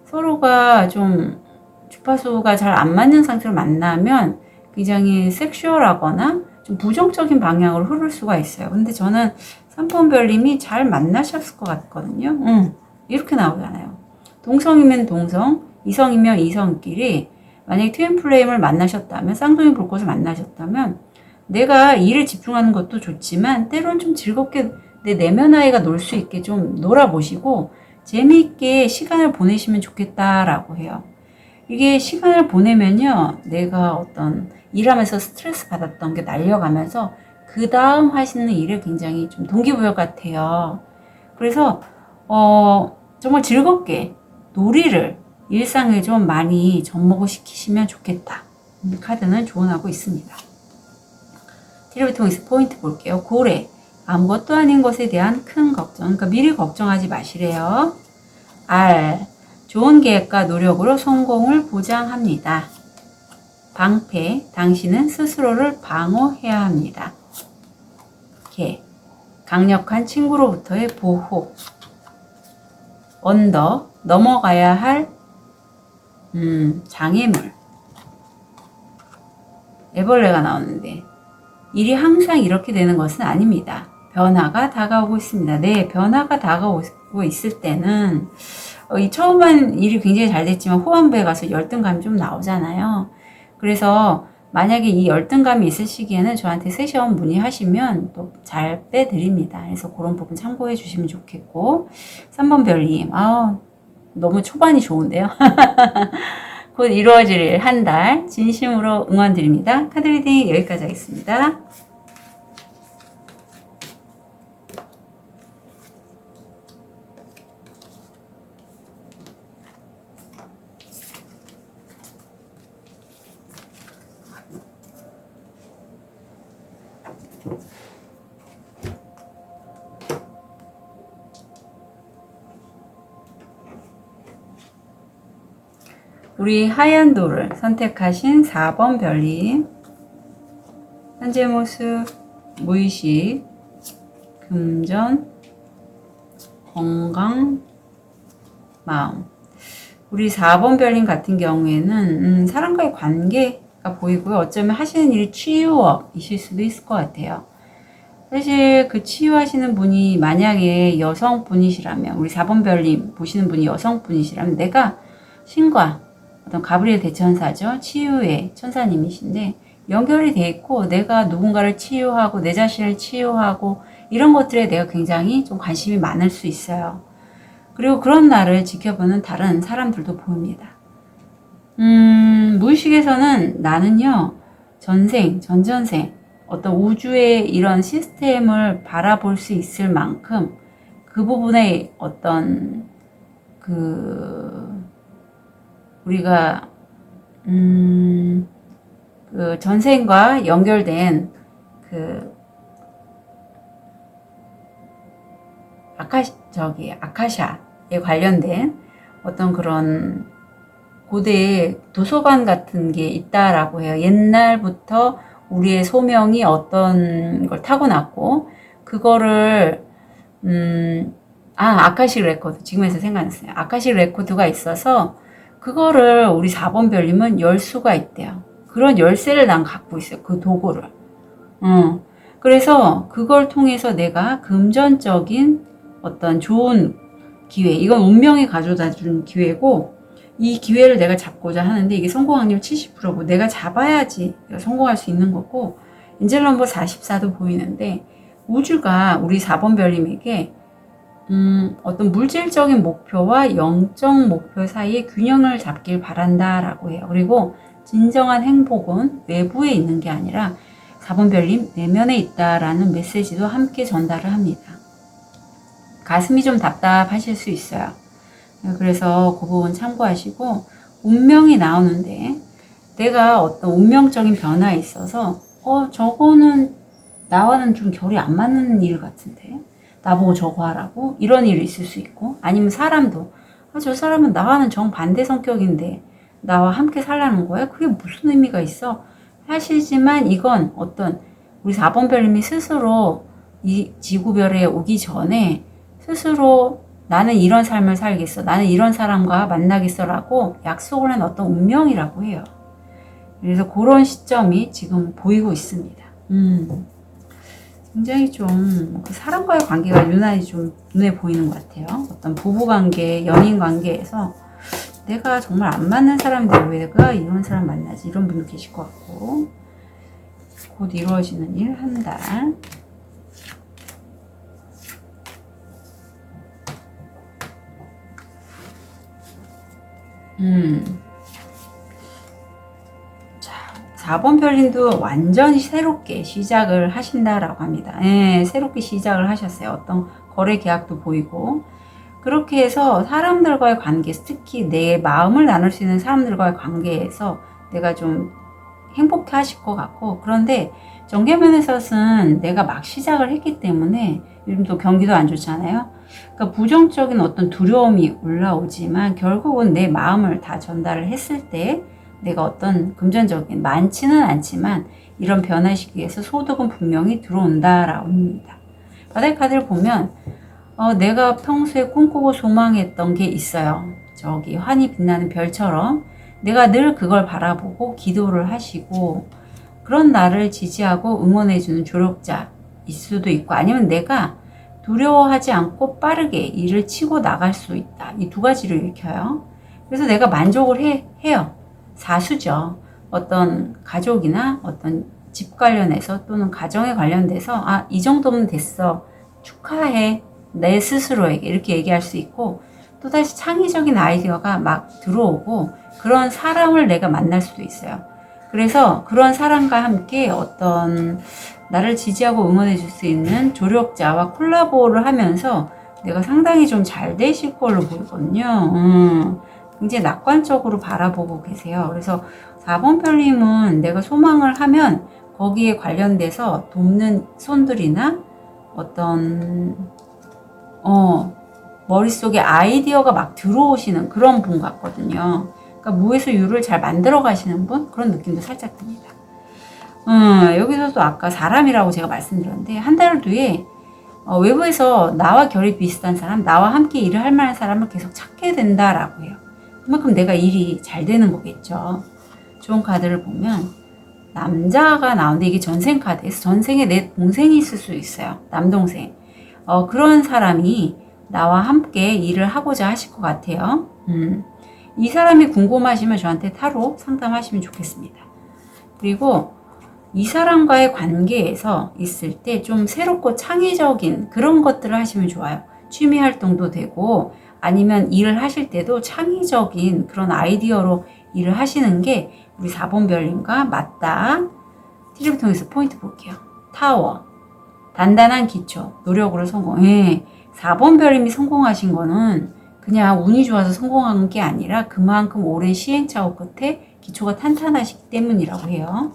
서로가 좀 주파수가 잘 안 맞는 상태로 만나면 굉장히 섹슈얼하거나 좀 부정적인 방향으로 흐를 수가 있어요. 근데 저는 3번 별님이 잘 만나셨을 것 같거든요. 이렇게 나오잖아요. 동성이면 동성, 이성이면 이성끼리 만약에 트윈 플레임을 만나셨다면, 쌍둥이 불꽃을 만나셨다면 내가 일에 집중하는 것도 좋지만 때론 좀 즐겁게 내 내면 아이가 놀 수 있게 좀 놀아보시고 재미있게 시간을 보내시면 좋겠다라고 해요. 이게 시간을 보내면요, 내가 어떤 일하면서 스트레스 받았던 게 날려가면서 그 다음 하시는 일에 굉장히 좀 동기부여 같아요. 그래서 정말 즐겁게 놀이를 일상에 좀 많이 접목을 시키시면 좋겠다. 카드는 조언하고 있습니다. 티를 통해서 포인트 볼게요. 고래, 아무것도 아닌 것에 대한 큰 걱정, 그러니까 미리 걱정하지 마시래요. 알, 좋은 계획과 노력으로 성공을 보장합니다. 방패, 당신은 스스로를 방어해야 합니다. 개, 강력한 친구로부터의 보호. 언더, 넘어가야 할 장애물. 애벌레가 나오는데 일이 항상 이렇게 되는 것은 아닙니다. 변화가 다가오고 있습니다. 네, 변화가 다가오고 있을 때는 이 처음 한 일이 굉장히 잘 됐지만 후반부에 가서 열등감이 좀 나오잖아요. 그래서 만약에 이 열등감이 있을 시기에는 저한테 세션 문의하시면 또 잘 빼드립니다. 그래서 그런 부분 참고해 주시면 좋겠고, 3번 별님, 너무 초반이 좋은데요. 곧 이루어질 한 달 진심으로 응원드립니다. 카드 리딩 여기까지 하겠습니다. 우리 하얀 돌을 선택하신 4번 별님, 현재 모습, 무의식, 금전, 건강, 마음. 우리 4번 별님 같은 경우에는 사람과의 관계가 보이고요. 어쩌면 하시는 일이 치유업이실 수도 있을 것 같아요. 사실 그 치유하시는 분이 만약에 여성분이시라면, 우리 4번 별님 보시는 분이 여성분이시라면 내가 신과 어떤 가브리엘 대천사죠. 치유의 천사님이신데 연결이 돼 있고 내가 누군가를 치유하고 내 자신을 치유하고 이런 것들에 내가 굉장히 좀 관심이 많을 수 있어요. 그리고 그런 나를 지켜보는 다른 사람들도 보입니다. 무의식에서는 나는요, 전전생, 어떤 우주의 이런 시스템을 바라볼 수 있을 만큼 그 부분에 어떤 우리가 그 전생과 연결된 그 아카샤에 관련된 어떤 그런 고대의 도서관 같은 게 있다라고 해요. 옛날부터 우리의 소명이 어떤 걸 타고났고 그거를 아카식 레코드, 지금에서 생각났어요. 아카식 레코드가 있어서 그거를 우리 4번 별님은 열 수가 있대요. 그런 열쇠를 난 갖고 있어요. 그 도구를. 그래서 그걸 통해서 내가 금전적인 어떤 좋은 기회, 이건 운명이 가져다 준 기회고 이 기회를 내가 잡고자 하는데 이게 성공 확률 70%고 내가 잡아야지 성공할 수 있는 거고, 엔젤 넘버 44도 보이는데 우주가 우리 4번 별님에게 어떤 물질적인 목표와 영적 목표 사이에 균형을 잡길 바란다라고 해요. 그리고 진정한 행복은 외부에 있는 게 아니라 4번 별님 내면에 있다라는 메시지도 함께 전달을 합니다. 가슴이 좀 답답하실 수 있어요. 그래서 그 부분 참고하시고, 운명이 나오는데 내가 어떤 운명적인 변화에 있어서 저거는 나와는 좀 결이 안 맞는 일 같은데 나보고 저거 하라고? 이런 일이 있을 수 있고, 아니면 사람도, 아, 저 사람은 나와는 정반대 성격인데 나와 함께 살라는 거야? 그게 무슨 의미가 있어? 하시지만 이건 어떤 우리 4번 별님이 스스로 이 지구별에 오기 전에 스스로 나는 이런 삶을 살겠어. 나는 이런 사람과 만나겠어라고 약속을 한 어떤 운명이라고 해요. 그래서 그런 시점이 지금 보이고 있습니다. 굉장히 좀 사람과의 관계가 유난히 좀 눈에 보이는 것 같아요. 어떤 부부관계, 연인관계에서 내가 정말 안 맞는 사람인데 왜 내가 이런 사람 만나지? 이런 분도 계실 것 같고, 곧 이루어지는 일 한 달. 자, 4번 별님도 완전히 새롭게 시작을 하신다라고 합니다. 예, 새롭게 시작을 하셨어요. 어떤 거래 계약도 보이고. 그렇게 해서 사람들과의 관계, 특히 내 마음을 나눌 수 있는 사람들과의 관계에서 내가 좀 행복해 하실 것 같고, 그런데 정계면에서는 내가 막 시작을 했기 때문에 요즘 또 경기도 안 좋잖아요. 그러니까 부정적인 어떤 두려움이 올라오지만 결국은 내 마음을 다 전달을 했을 때 내가 어떤 금전적인, 많지는 않지만 이런 변화 시기에서 소득은 분명히 들어온다라고 합니다. 바다의 카드를 보면 내가 평소에 꿈꾸고 소망했던 게 있어요. 저기 환히 빛나는 별처럼 내가 늘 그걸 바라보고 기도를 하시고 그런 나를 지지하고 응원해주는 조력자일 수도 있고, 아니면 내가 두려워하지 않고 빠르게 일을 치고 나갈 수 있다. 이 두 가지를 일으켜요. 그래서 내가 만족을 해요. 사수죠. 어떤 가족이나 어떤 집 관련해서 또는 가정에 관련돼서 아, 이 정도면 됐어. 축하해. 내 스스로에게 이렇게 얘기할 수 있고, 또다시 창의적인 아이디어가 막 들어오고 그런 사람을 내가 만날 수도 있어요. 그래서 그런 사람과 함께 어떤 나를 지지하고 응원해 줄 수 있는 조력자와 콜라보를 하면서 내가 상당히 좀 잘 되실 걸로 보이거든요. 굉장히 낙관적으로 바라보고 계세요. 그래서 4번 별님은 내가 소망을 하면 거기에 관련돼서 돕는 손들이나 어떤 머릿속에 아이디어가 막 들어오시는 그런 분 같거든요. 그러니까 무에서 유를 잘 만들어 가시는 분? 그런 느낌도 살짝 듭니다. 여기서도 아까 사람이라고 제가 말씀드렸는데, 한 달 뒤에 외부에서 나와 결이 비슷한 사람, 나와 함께 일을 할 만한 사람을 계속 찾게 된다라고 해요. 그만큼 내가 일이 잘 되는 거겠죠. 좋은 카드를 보면 남자가 나오는데 이게 전생 카드에서 전생에 내 동생이 있을 수 있어요. 남동생. 그런 사람이 나와 함께 일을 하고자 하실 것 같아요. 이 사람이 궁금하시면 저한테 타로 상담하시면 좋겠습니다. 그리고 이 사람과의 관계에서 있을 때 좀 새롭고 창의적인 그런 것들을 하시면 좋아요. 취미 활동도 되고 아니면 일을 하실 때도 창의적인 그런 아이디어로 일을 하시는 게 우리 4번 별님과 맞다. 티를 통해서 포인트 볼게요. 타워. 단단한 기초. 노력으로 성공. 예. 4번 별님이 성공하신 거는 그냥 운이 좋아서 성공한 게 아니라 그만큼 오랜 시행착오 끝에 기초가 탄탄하시기 때문이라고 해요.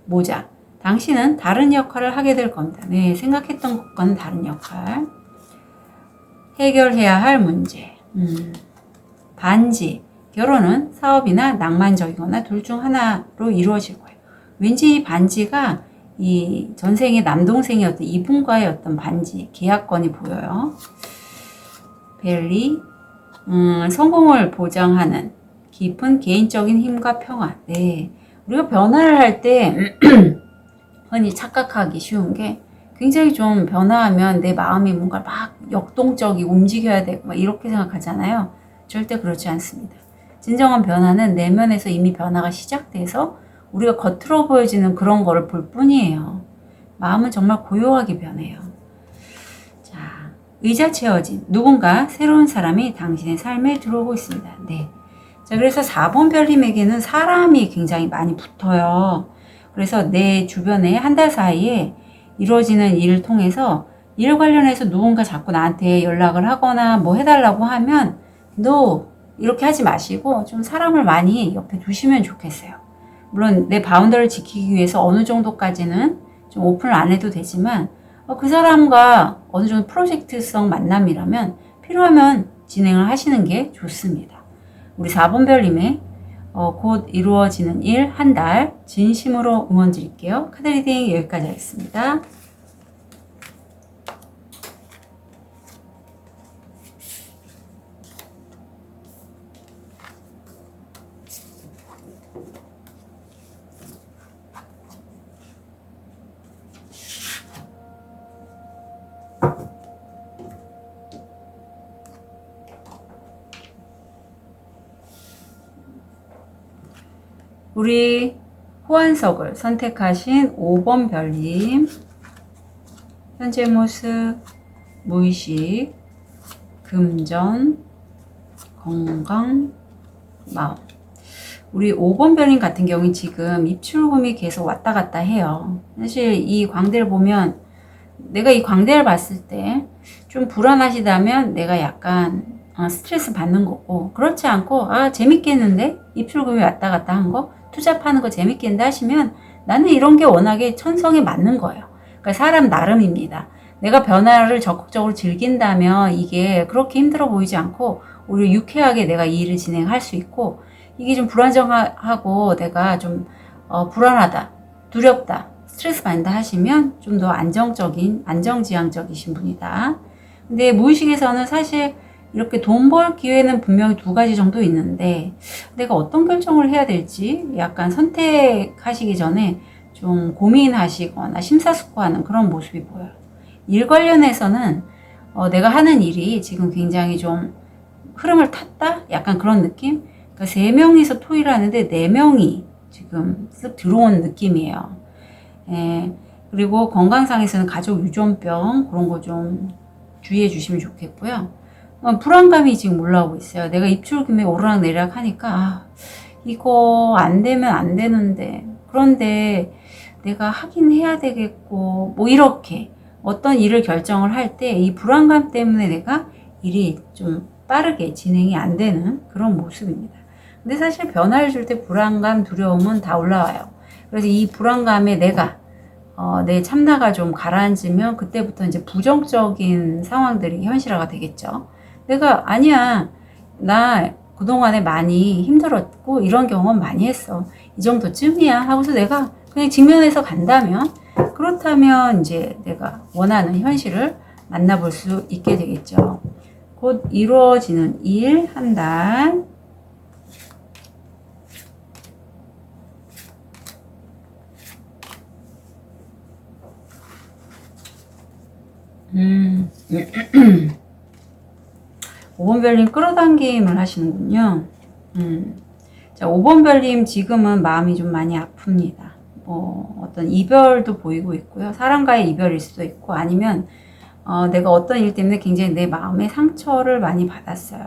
모자. 당신은 다른 역할을 하게 될 겁니다. 네, 생각했던 것과는 다른 역할. 해결해야 할 문제. 반지. 결혼은 사업이나 낭만적이거나 둘 중 하나로 이루어질 거예요. 왠지 이 반지가 이 전생의 남동생이었던 이분과의 어떤 반지, 계약권이 보여요. 벨리. 성공을 보장하는 깊은 개인적인 힘과 평화. 네. 우리가 변화를 할 때 흔히 착각하기 쉬운 게 굉장히 좀 변화하면 내 마음이 뭔가 막 역동적이고 움직여야 되고 막 이렇게 생각하잖아요. 절대 그렇지 않습니다. 진정한 변화는 내면에서 이미 변화가 시작돼서 우리가 겉으로 보여지는 그런 거를 볼 뿐이에요. 마음은 정말 고요하게 변해요. 자, 의자 채워진 누군가 새로운 사람이 당신의 삶에 들어오고 있습니다. 네. 자, 그래서 4번 별님에게는 사람이 굉장히 많이 붙어요. 그래서 내 주변에 한 달 사이에 이루어지는 일을 통해서 일 관련해서 누군가 자꾸 나한테 연락을 하거나 뭐 해달라고 하면 no 이렇게 하지 마시고 좀 사람을 많이 옆에 두시면 좋겠어요. 물론 내 바운더를 지키기 위해서 어느 정도까지는 좀 오픈을 안 해도 되지만 그 사람과 어느 정도 프로젝트성 만남이라면 필요하면 진행을 하시는 게 좋습니다. 우리 4번 별님의 곧 이루어지는 일 한 달 진심으로 응원 드릴게요. 카드 리딩 여기까지 하겠습니다. 우리 호환석을 선택하신 5번 별님, 현재 모습, 무의식, 금전, 건강, 마음. 우리 5번 별님 같은 경우는 지금 입출금이 계속 왔다 갔다 해요. 사실 이 광대를 보면 내가 이 광대를 봤을 때 좀 불안하시다면 내가 약간 스트레스 받는 거고, 그렇지 않고 재밌겠는데 입출금이 왔다 갔다 한 거, 투자 파는 거 재밌겠는데 하시면 나는 이런 게 워낙에 천성에 맞는 거예요. 그러니까 사람 나름입니다. 내가 변화를 적극적으로 즐긴다면 이게 그렇게 힘들어 보이지 않고 오히려 유쾌하게 내가 이 일을 진행할 수 있고, 이게 좀 불안정하고 내가 좀 불안하다, 두렵다, 스트레스 받는다 하시면 좀 더 안정지향적이신 분이다. 근데 무의식에서는 사실 이렇게 돈 벌 기회는 분명히 2가지 정도 있는데 내가 어떤 결정을 해야 될지 약간 선택하시기 전에 좀 고민하시거나 심사숙고하는 그런 모습이 보여요. 일 관련해서는 내가 하는 일이 지금 굉장히 좀 흐름을 탔다? 약간 그런 느낌? 그러니까 3명이서 토의를 하는데 4명이 지금 쓱 들어온 느낌이에요. 그리고 건강상에서는 가족 유전병 그런 거 좀 주의해 주시면 좋겠고요. 불안감이 지금 올라오고 있어요. 내가 입출금이 오르락내리락 하니까 이거 안 되면 안 되는데, 그런데 내가 하긴 해야 되겠고, 뭐 이렇게 어떤 일을 결정을 할 때 이 불안감 때문에 내가 일이 좀 빠르게 진행이 안 되는 그런 모습입니다. 근데 사실 변화를 줄 때 불안감, 두려움은 다 올라와요. 그래서 이 불안감에 내가 내 참나가 좀 가라앉으면 그때부터 이제 부정적인 상황들이 현실화가 되겠죠. 내가 아니야, 나 그동안에 많이 힘들었고 이런 경험 많이 했어, 이 정도쯤이야 하고서 내가 그냥 직면해서 간다면, 그렇다면 이제 내가 원하는 현실을 만나볼 수 있게 되겠죠. 곧 이루어지는 일 한 달. 음. 5번 별님 끌어당김을 하시는군요. 자, 5번 별님 지금은 마음이 좀 많이 아픕니다. 어떤 이별도 보이고 있고요. 사람과의 이별일 수도 있고, 아니면 내가 어떤 일 때문에 굉장히 내 마음에 상처를 많이 받았어요.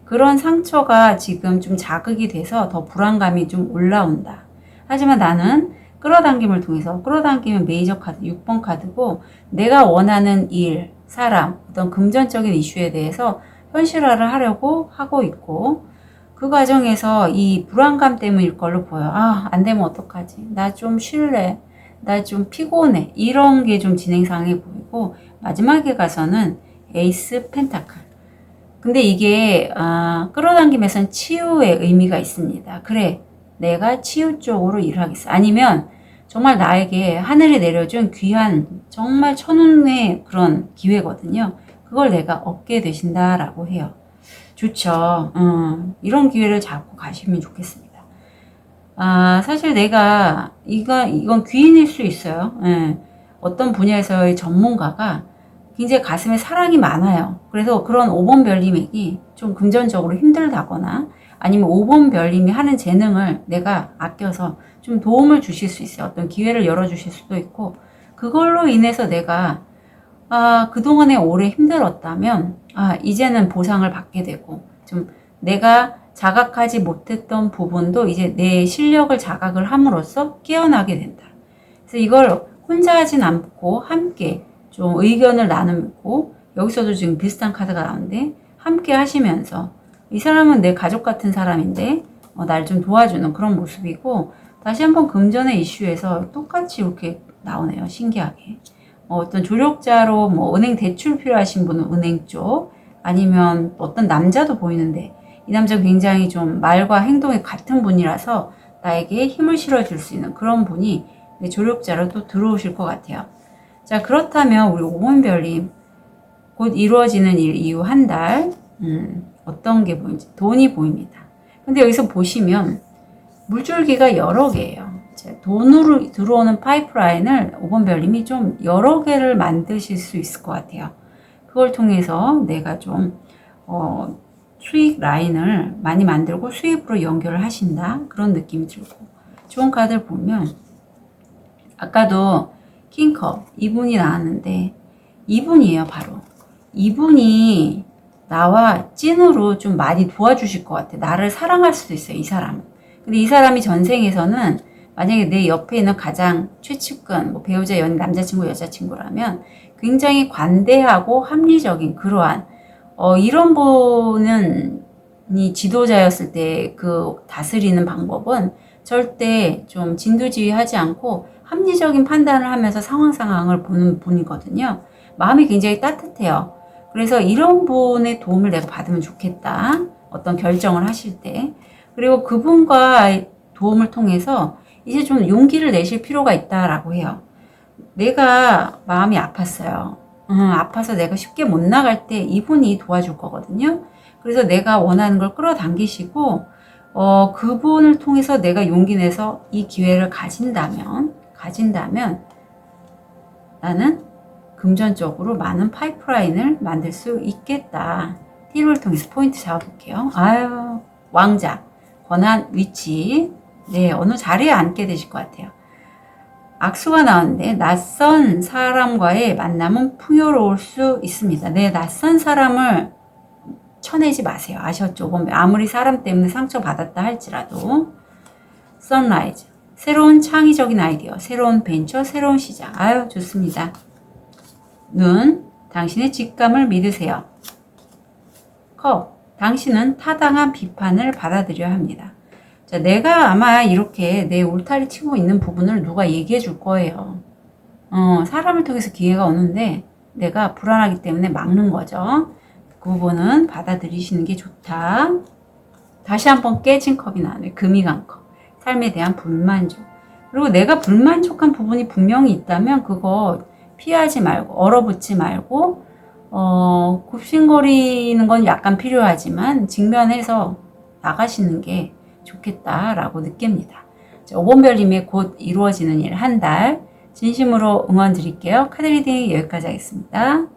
그런 상처가 지금 좀 자극이 돼서 더 불안감이 좀 올라온다. 하지만 나는 끌어당김을 통해서, 끌어당기면 메이저 카드 6번 카드고, 내가 원하는 일, 사람, 어떤 금전적인 이슈에 대해서 현실화를 하려고 하고 있고, 그 과정에서 이 불안감 때문일 걸로 보여. 안 되면 어떡하지? 나 좀 쉴래? 나 좀 피곤해? 이런 게 좀 진행상에 보이고, 마지막에 가서는 에이스 펜타클. 근데 이게 끌어당김에서는 치유의 의미가 있습니다. 그래, 내가 치유 쪽으로 일을 하겠어. 아니면 정말 나에게 하늘이 내려준 귀한 정말 천운의 그런 기회거든요. 그걸 내가 얻게 되신다라고 해요. 좋죠. 이런 기회를 잡고 가시면 좋겠습니다. 사실 내가 이건 귀인일 수 있어요. 어떤 분야에서의 전문가가 굉장히 가슴에 사랑이 많아요. 그래서 그런 5번 별님에게 좀 금전적으로 힘들다거나, 아니면 5번 별님이 하는 재능을 내가 아껴서 좀 도움을 주실 수 있어요. 어떤 기회를 열어주실 수도 있고, 그걸로 인해서 내가 그동안에 오래 힘들었다면 이제는 보상을 받게 되고, 좀 내가 자각하지 못했던 부분도 이제 내 실력을 자각을 함으로써 깨어나게 된다. 그래서 이걸 혼자 하진 않고 함께 좀 의견을 나누고, 여기서도 지금 비슷한 카드가 나오는데 함께 하시면서, 이 사람은 내 가족 같은 사람인데 날 좀 도와주는 그런 모습이고, 다시 한번 금전의 이슈에서 똑같이 이렇게 나오네요. 신기하게. 어떤 조력자로 뭐 은행 대출 필요하신 분은 은행 쪽, 아니면 어떤 남자도 보이는데 이 남자 굉장히 좀 말과 행동이 같은 분이라서 나에게 힘을 실어줄 수 있는 그런 분이 조력자로 또 들어오실 것 같아요. 자, 그렇다면 우리 5번 별님, 곧 이루어지는 일 이후 한 달, 어떤 게 보이는지, 돈이 보입니다. 근데 여기서 보시면 물줄기가 여러 개예요. 돈으로 들어오는 파이프라인을 5번 별님이 좀 여러 개를 만드실 수 있을 것 같아요. 그걸 통해서 내가 좀 수익 라인을 많이 만들고 수입으로 연결을 하신다, 그런 느낌이 들고, 좋은 카드를 보면 아까도 킹컵 이분이 나왔는데 이분이에요. 바로 이분이 나와 찐으로 좀 많이 도와주실 것 같아. 나를 사랑할 수도 있어요, 이 사람은. 근데 이 사람이 전생에서는 만약에 내 옆에 있는 가장 최측근, 뭐 배우자, 연인, 남자친구, 여자친구라면 굉장히 관대하고 합리적인 그러한 이런 분이 지도자였을 때 그 다스리는 방법은 절대 좀 진두지휘하지 않고 합리적인 판단을 하면서 상황을 보는 분이거든요. 마음이 굉장히 따뜻해요. 그래서 이런 분의 도움을 내가 받으면 좋겠다, 어떤 결정을 하실 때. 그리고 그분과 도움을 통해서 이제 좀 용기를 내실 필요가 있다라고 해요. 내가 마음이 아팠어요. 아파서 내가 쉽게 못 나갈 때 이분이 도와줄 거거든요. 그래서 내가 원하는 걸 끌어당기시고 그분을 통해서 내가 용기 내서 이 기회를 가진다면 나는 금전적으로 많은 파이프라인을 만들 수 있겠다. 티를 통해서 포인트 잡아볼게요. 아유, 왕자, 권한, 위치. 네, 어느 자리에 앉게 되실 것 같아요. 악수가 나왔는데 낯선 사람과의 만남은 풍요로울 수 있습니다. 네, 낯선 사람을 쳐내지 마세요. 아셨죠? 아무리 사람 때문에 상처받았다 할지라도. 선라이즈, 새로운 창의적인 아이디어, 새로운 벤처, 새로운 시작. 아유, 좋습니다. 눈, 당신의 직감을 믿으세요. 컵, 당신은 타당한 비판을 받아들여야 합니다. 자, 내가 아마 이렇게 내 울타리 치고 있는 부분을 누가 얘기해 줄 거예요. 사람을 통해서 기회가 오는데 내가 불안하기 때문에 막는 거죠. 그 부분은 받아들이시는 게 좋다. 다시 한번 깨진 컵이 나와요. 금이 간 컵. 삶에 대한 불만족. 그리고 내가 불만족한 부분이 분명히 있다면 그거 피하지 말고, 얼어붙지 말고, 굽신거리는 건 약간 필요하지만 직면해서 나가시는 게 좋겠다라고 느낍니다. 5번 별님의 곧 이루어지는 일 한 달 진심으로 응원 드릴게요. 카드 리딩 여기까지 하겠습니다.